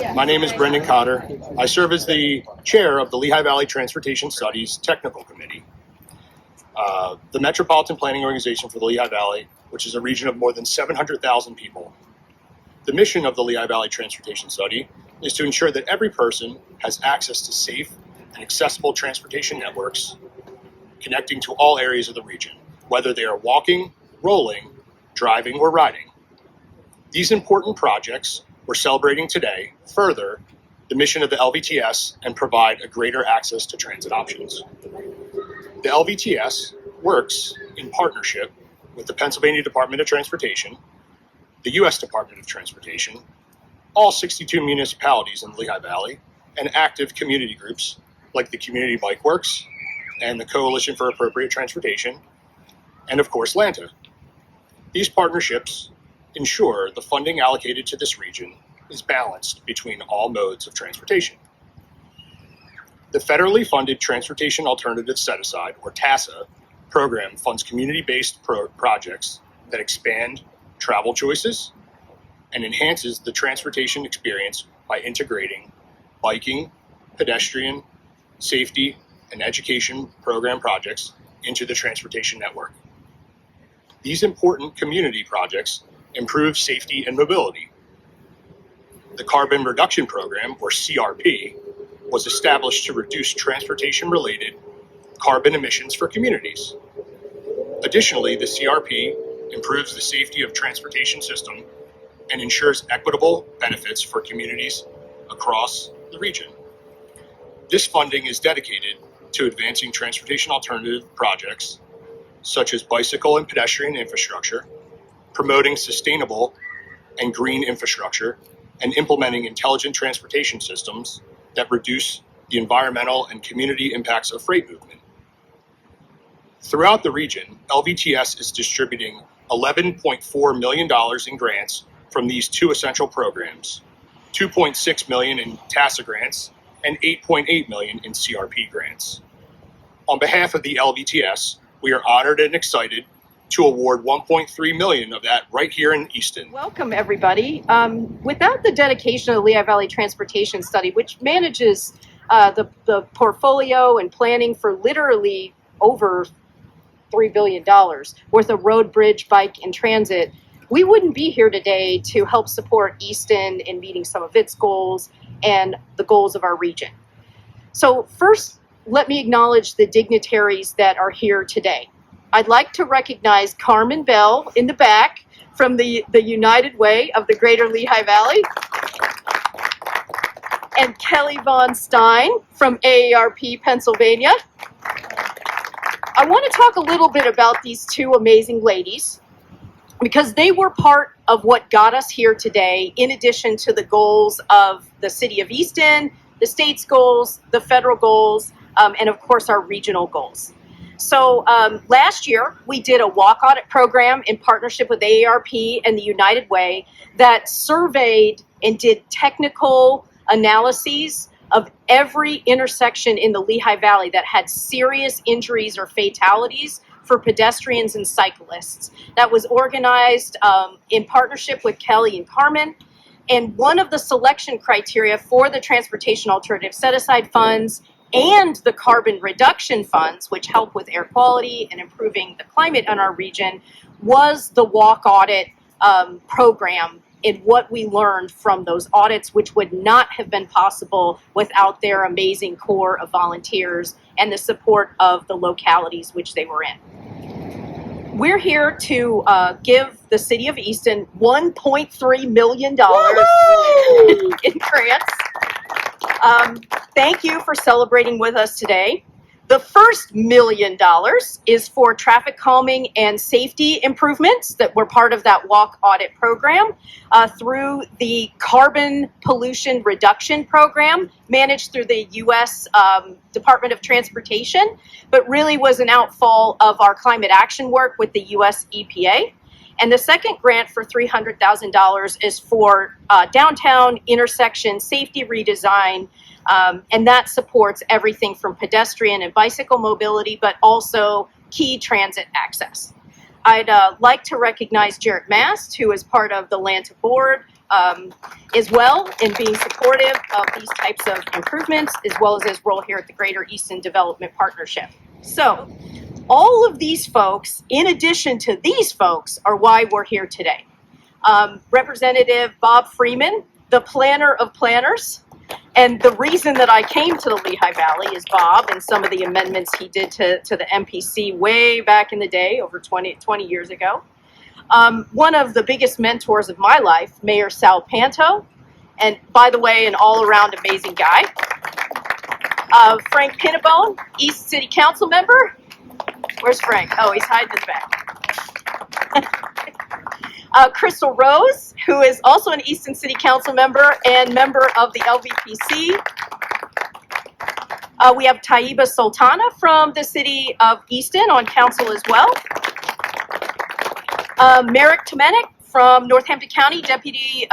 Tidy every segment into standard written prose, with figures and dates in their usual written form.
My name is Brendan Cotter. I serve as the chair of the Lehigh Valley Transportation Studies Technical Committee. The Metropolitan Planning Organization for the Lehigh Valley, which is a region of more than 700,000 people. The mission of the Lehigh Valley Transportation Study is to ensure that every person has access to safe and accessible transportation networks connecting to all areas of the region, whether they are walking, rolling, driving, or riding. These important projects we're celebrating today further the mission of the LVTS and provide a greater access to transit options. The LVTS works in partnership with the Pennsylvania Department of Transportation, the U.S. Department of Transportation, all 62 municipalities in the Lehigh Valley, and active community groups like the Community Bike Works and the Coalition for Appropriate Transportation, and of course, LANTA. These partnerships ensure the funding allocated to this region is balanced between all modes of transportation. The federally funded Transportation Alternatives Set-Aside, or TASA, program funds community-based projects that expand travel choices and enhances the transportation experience by integrating biking, pedestrian, safety, and education program projects into the transportation network. These important community projects improve safety and mobility. The Carbon Reduction Program, or CRP, was established to reduce transportation-related carbon emissions for communities. Additionally, the CRP improves the safety of transportation system and ensures equitable benefits for communities across the region. This funding is dedicated to advancing transportation alternative projects such as bicycle and pedestrian infrastructure, promoting sustainable and green infrastructure, and implementing intelligent transportation systems that reduce the environmental and community impacts of freight movement. Throughout the region, LVTS is distributing $11.4 million in grants from these two essential programs, $2.6 million in TASA grants, and $8.8 million in CRP grants. On behalf of the LVTS, we are honored and excited to award $1.3 million of that right here in Easton. Welcome, everybody. Without the dedication of the Lehigh Valley Transportation Study, which manages the portfolio and planning for literally over $3 billion worth of road, bridge, bike, and transit, we wouldn't be here today to help support Easton in meeting some of its goals and the goals of our region. So first, let me acknowledge the dignitaries that are here today. I'd like to recognize Carmen Bell in the back from the United Way of the Greater Lehigh Valley, and Kelly Von Stein from AARP Pennsylvania. I want to talk a little bit about these two amazing ladies because they were part of what got us here today, in addition to the goals of the City of Easton, the state's goals, the federal goals, and of course our regional goals. So last year, we did a walk audit program in partnership with AARP and the United Way that surveyed and did technical analyses of every intersection in the Lehigh Valley that had serious injuries or fatalities for pedestrians and cyclists. That was organized in partnership with Kelly and Carmen. And one of the selection criteria for the Transportation Alternative Set-Aside funds and the carbon reduction funds, which help with air quality and improving the climate in our region, was the walk audit program and what we learned from those audits, which would not have been possible without their amazing core of volunteers and the support of the localities which they were in. We're here to give the City of Easton $1.3 million in grants. Thank you for celebrating with us today. The first $1 million is for traffic calming and safety improvements that were part of that walk audit program through the Carbon Pollution Reduction Program managed through the U.S. Department of Transportation, but really was an outfall of our climate action work with the U.S. EPA. And the second grant for $300,000 is for downtown intersection safety redesign, and that supports everything from pedestrian and bicycle mobility, but also key transit access. I'd like to recognize Jarrett Mast, who is part of the LANTA board, as well in being supportive of these types of improvements, as well as his role here at the Greater Easton Development Partnership. So all of these folks, in addition to these folks, are why we're here today. Representative Bob Freeman, the planner of planners. And the reason that I came to the Lehigh Valley is Bob and some of the amendments he did to the MPC way back in the day, over 20 years ago. One of the biggest mentors of my life, Mayor Sal Panto, and by the way, an all-around amazing guy. Frank Pinnabone, East City Council member. Where's Frank? Oh, he's hiding his back. Crystal Rose, who is also an Easton City Council member and member of the LVTS. We have Taiba Sultana from the City of Easton on council as well. Merrick Tomenik from Northampton County, Deputy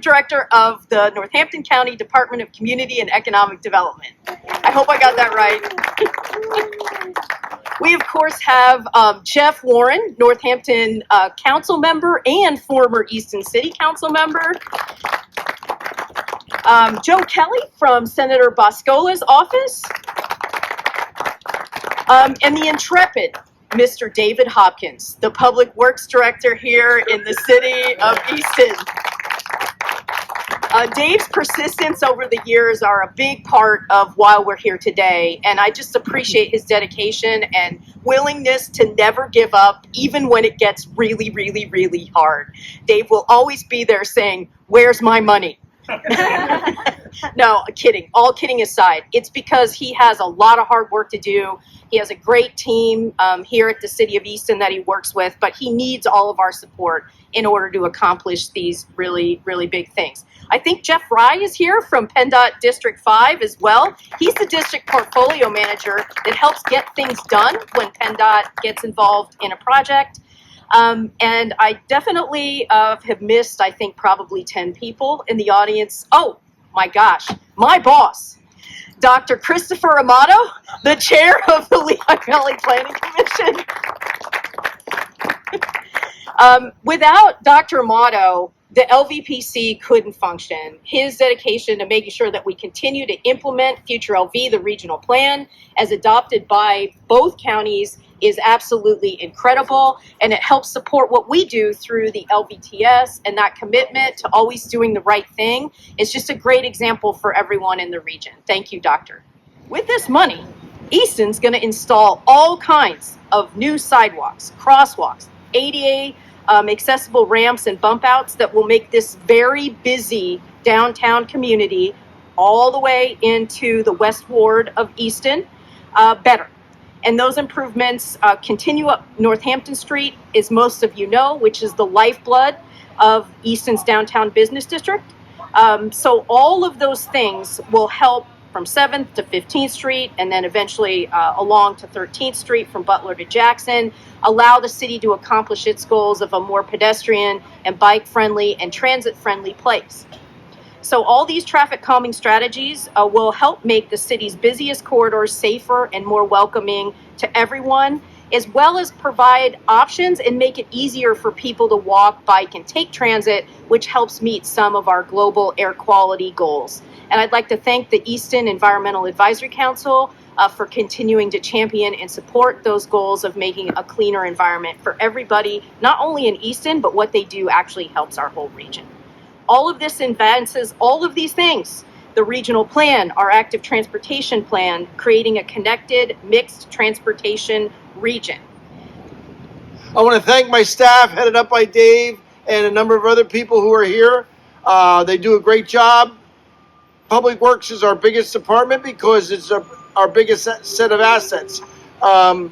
Director of the Northampton County Department of Community and Economic Development. I hope I got that right. We, of course, have Jeff Warren, Northampton Council member and former Easton City Council member. Joe Kelly from Senator Boscola's office. And the intrepid Mr. David Hopkins, the Public Works Director here in the City of Easton. Dave's persistence over the years are a big part of why we're here today, and I just appreciate his dedication and willingness to never give up, even when it gets really, really, really hard. Dave will always be there saying, "Where's my money?" No, kidding. All kidding aside, it's because he has a lot of hard work to do. He has a great team here at the City of Easton that he works with, but he needs all of our support in order to accomplish these really, really big things. I think Jeff Rye is here from PennDOT District 5 as well. He's the district portfolio manager that helps get things done when PennDOT gets involved in a project. And I definitely have missed, I think, probably 10 people in the audience. Oh, my gosh, my boss, Dr. Christopher Amato, the chair of the Lehigh Valley Planning Commission. Without Dr. Amato, the LVPC couldn't function. His dedication to making sure that we continue to implement Future LV, the regional plan, as adopted by both counties, is absolutely incredible, and it helps support what we do through the LVTS, and that commitment to always doing the right thing is just a great example for everyone in the region. Thank you, Doctor. With this money, Easton's going to install all kinds of new sidewalks, crosswalks, ADA accessible ramps and bump outs that will make this very busy downtown community all the way into the West Ward of Easton better. And those improvements continue up Northampton Street, as most of you know, which is the lifeblood of Easton's downtown business district. So all of those things will help from 7th to 15th Street, and then eventually along to 13th Street from Butler to Jackson, allow the city to accomplish its goals of a more pedestrian and bike-friendly and transit-friendly place. So all these traffic calming strategies will help make the city's busiest corridors safer and more welcoming to everyone, as well as provide options and make it easier for people to walk, bike, and take transit, which helps meet some of our global air quality goals. And I'd like to thank the Easton Environmental Advisory Council for continuing to champion and support those goals of making a cleaner environment for everybody, not only in Easton, but what they do actually helps our whole region. All of this advances all of these things. The regional plan, our active transportation plan, creating a connected, mixed transportation region. I want to thank my staff, headed up by Dave and a number of other people who are here. They do a great job. Public Works is our biggest department because it's our biggest set of assets. And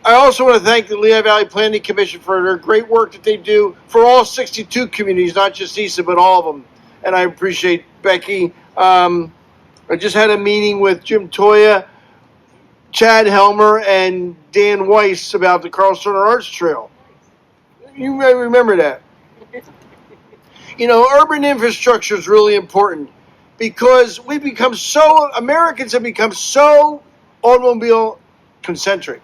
I also want to thank the Lehigh Valley Planning Commission for their great work that they do for all 62 communities, not just Easton, but all of them. And I appreciate Becky. I just had a meeting with Jim Toya, Chad Helmer, and Dan Weiss about the Carl Turner Arts Trail. You may remember that. You know, urban infrastructure is really important because Americans have become so automobile concentric.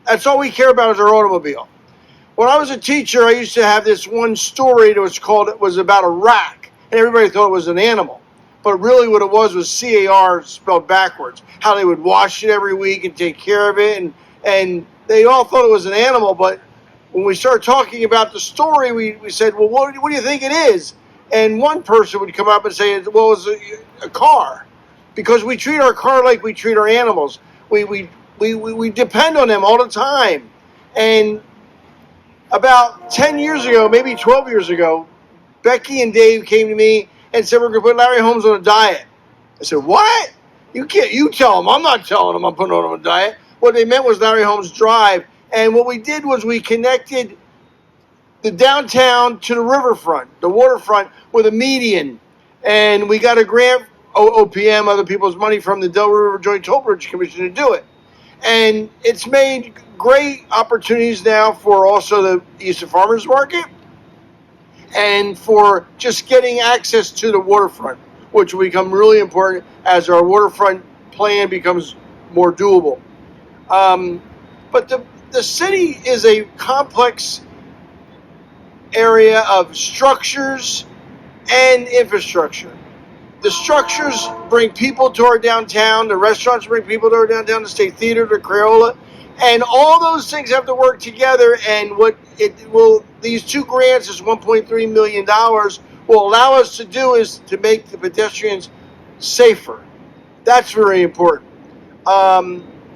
That's all we care about is our automobile. When I was a teacher, I used to have this one story that was about a rack, and everybody thought it was an animal. But really what it was CAR spelled backwards. How they would wash it every week and take care of it, and they all thought it was an animal, but when we started talking about the story, we said, well, what do you think it is? And one person would come up and say, well, it's a car. Because we treat our car like we treat our animals. We depend on them all the time. And about 10 years ago, maybe 12 years ago, Becky and Dave came to me and said, we're going to put Larry Holmes on a diet. I said, what? You tell him. I'm not telling him I'm putting him on a diet. What they meant was Larry Holmes Drive. And what we did was we connected the downtown to the riverfront, the waterfront, with a median. And we got a grant, OPM, other people's money, from the Delaware River Joint Toll Bridge Commission to do it. And it's made great opportunities now for also the Easton Farmers Market and for just getting access to the waterfront, which will become really important as our waterfront plan becomes more doable. But the city is a complex area of structures and infrastructure. The structures bring people to our downtown, the restaurants bring people to our downtown, the State Theater, the Crayola, and all those things have to work together. And what these two grants, is $1.3 million, will allow us to do is to make the pedestrians safer. That's very important.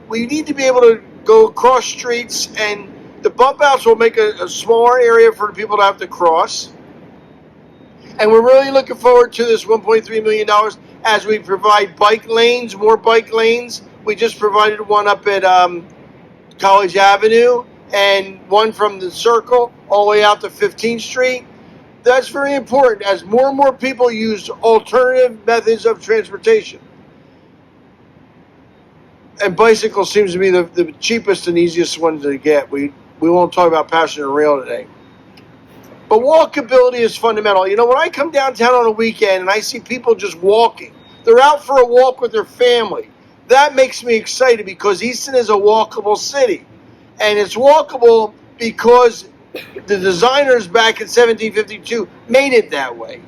We need to be able to go across streets, and the bump outs will make a smaller area for people to have to cross. And we're really looking forward to this $1.3 million as we provide bike lanes, more bike lanes. We just provided one up at College Avenue and one from the Circle all the way out to 15th Street. That's very important as more and more people use alternative methods of transportation. And bicycle seems to be the cheapest and easiest one to get. We won't talk about passenger rail today. But walkability is fundamental. You know, when I come downtown on a weekend and I see people just walking, they're out for a walk with their family. That makes me excited because Easton is a walkable city. And it's walkable because the designers back in 1752 made it that way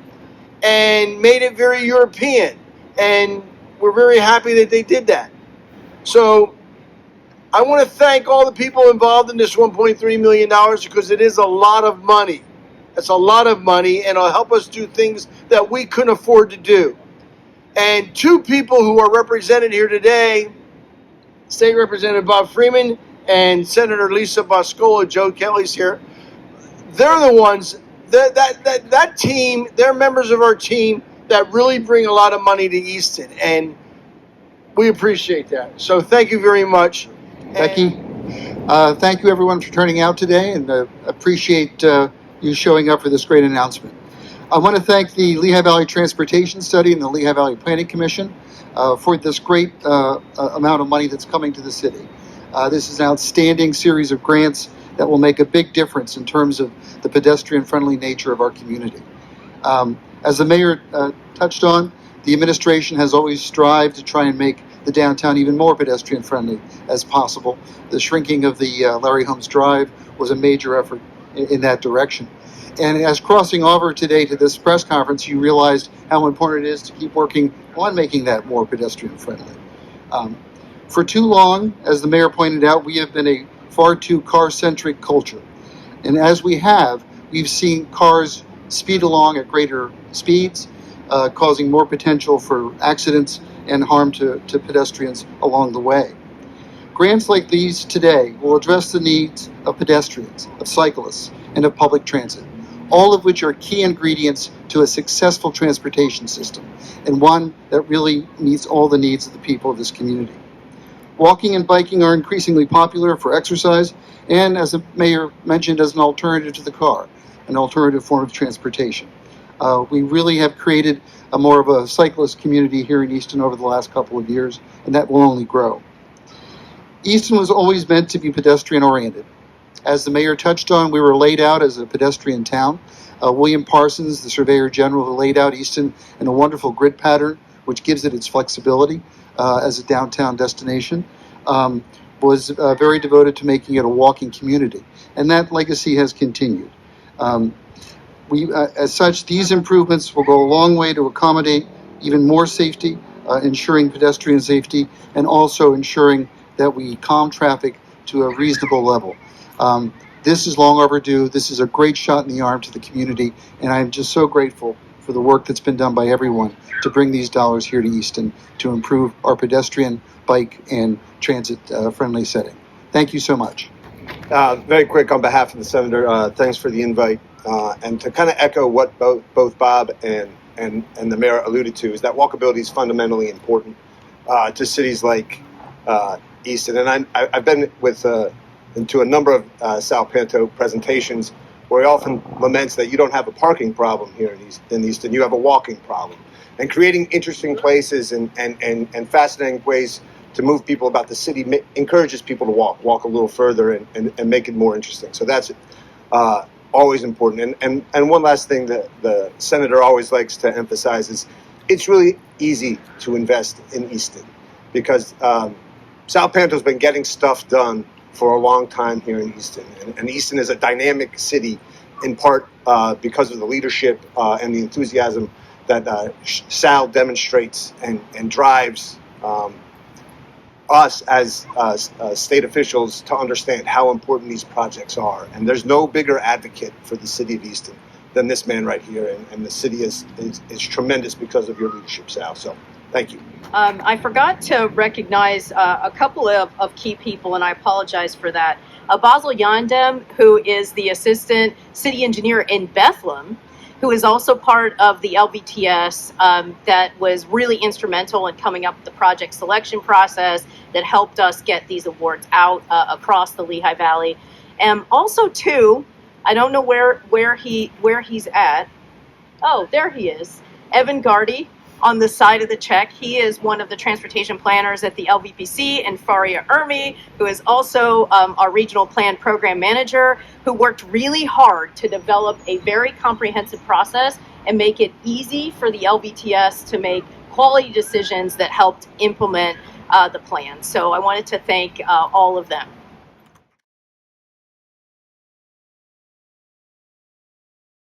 and made it very European. And we're very happy that they did that. So I want to thank all the people involved in this $1.3 million because it is a lot of money. It's a lot of money, and it'll help us do things that we couldn't afford to do. And two people who are represented here today, State Representative Bob Freeman and Senator Lisa Boscola, Joe Kelly's here. They're the ones, that team, they're members of our team that really bring a lot of money to Easton, and we appreciate that. So thank you very much. Becky, thank you everyone for turning out today, and appreciate you showing up for this great announcement. I want to thank the Lehigh Valley Transportation Study and the Lehigh Valley Planning Commission for this great amount of money that's coming to the city. This is an outstanding series of grants that will make a big difference in terms of the pedestrian-friendly nature of our community. As the mayor touched on, the administration has always strived to try and make the downtown even more pedestrian-friendly as possible. The shrinking of the Larry Holmes Drive was a major effort in that direction. And as crossing over today to this press conference, you realized how important it is to keep working on making that more pedestrian-friendly. For too long, as the mayor pointed out, we have been a far too car-centric culture. And as we've seen cars speed along at greater speeds, causing more potential for accidents and harm to pedestrians along the way. Grants like these today will address the needs of pedestrians, of cyclists, and of public transit, all of which are key ingredients to a successful transportation system, and one that really meets all the needs of the people of this community. Walking and biking are increasingly popular for exercise, and as the mayor mentioned, as an alternative to the car, an alternative form of transportation. We really have created more of a cyclist community here in Easton over the last couple of years, and that will only grow. Easton was always meant to be pedestrian-oriented. As the mayor touched on, we were laid out as a pedestrian town. William Parsons, the Surveyor General, who laid out Easton in a wonderful grid pattern, which gives it its flexibility as a downtown destination, was very devoted to making it a walking community. and that legacy has continued. As such, these improvements will go a long way to accommodate even more safety, ensuring pedestrian safety, and also ensuring that we calm traffic to a reasonable level. This is long overdue. This is a great shot in the arm to the community, and I'm just so grateful for the work that's been done by everyone to bring these dollars here to Easton to improve our bike, and transit-friendly setting. Thank you so much. Very quick, on behalf of the Senator, thanks for the invite. And to kind of echo what both Bob and the Mayor alluded to, is that walkability is fundamentally important to cities like Easton. And I've been into a number of Sal Panto presentations where he often laments that you don't have a parking problem here in Easton, you have a walking problem. And creating interesting places and fascinating ways to move people about the city encourages people to walk a little further and make it more interesting. So that's always important. And one last thing that the Senator always likes to emphasize is it's really easy to invest in Easton because Sal Panto's been getting stuff done for a long time here in Easton. And Easton is a dynamic city in part because of the leadership and the enthusiasm that Sal demonstrates and drives us as state officials to understand how important these projects are. And there's no bigger advocate for the city of Easton than this man right here. And the city is tremendous because of your leadership, Sal. So thank you. I forgot to recognize a couple of key people, and I apologize for that. Basil Yandem, who is the assistant city engineer in Bethlehem, who is also part of the LVTS that was really instrumental in coming up with the project selection process that helped us get these awards out across the Lehigh Valley. And also, too, I don't know where he's at. Oh, there he is. Evan Gardy on the side of the check. He is one of the transportation planners at the LVPC, and Faria Ermi, who is also our regional plan program manager, who worked really hard to develop a very comprehensive process and make it easy for the LVTS to make quality decisions that helped implement the plan. So I wanted to thank all of them.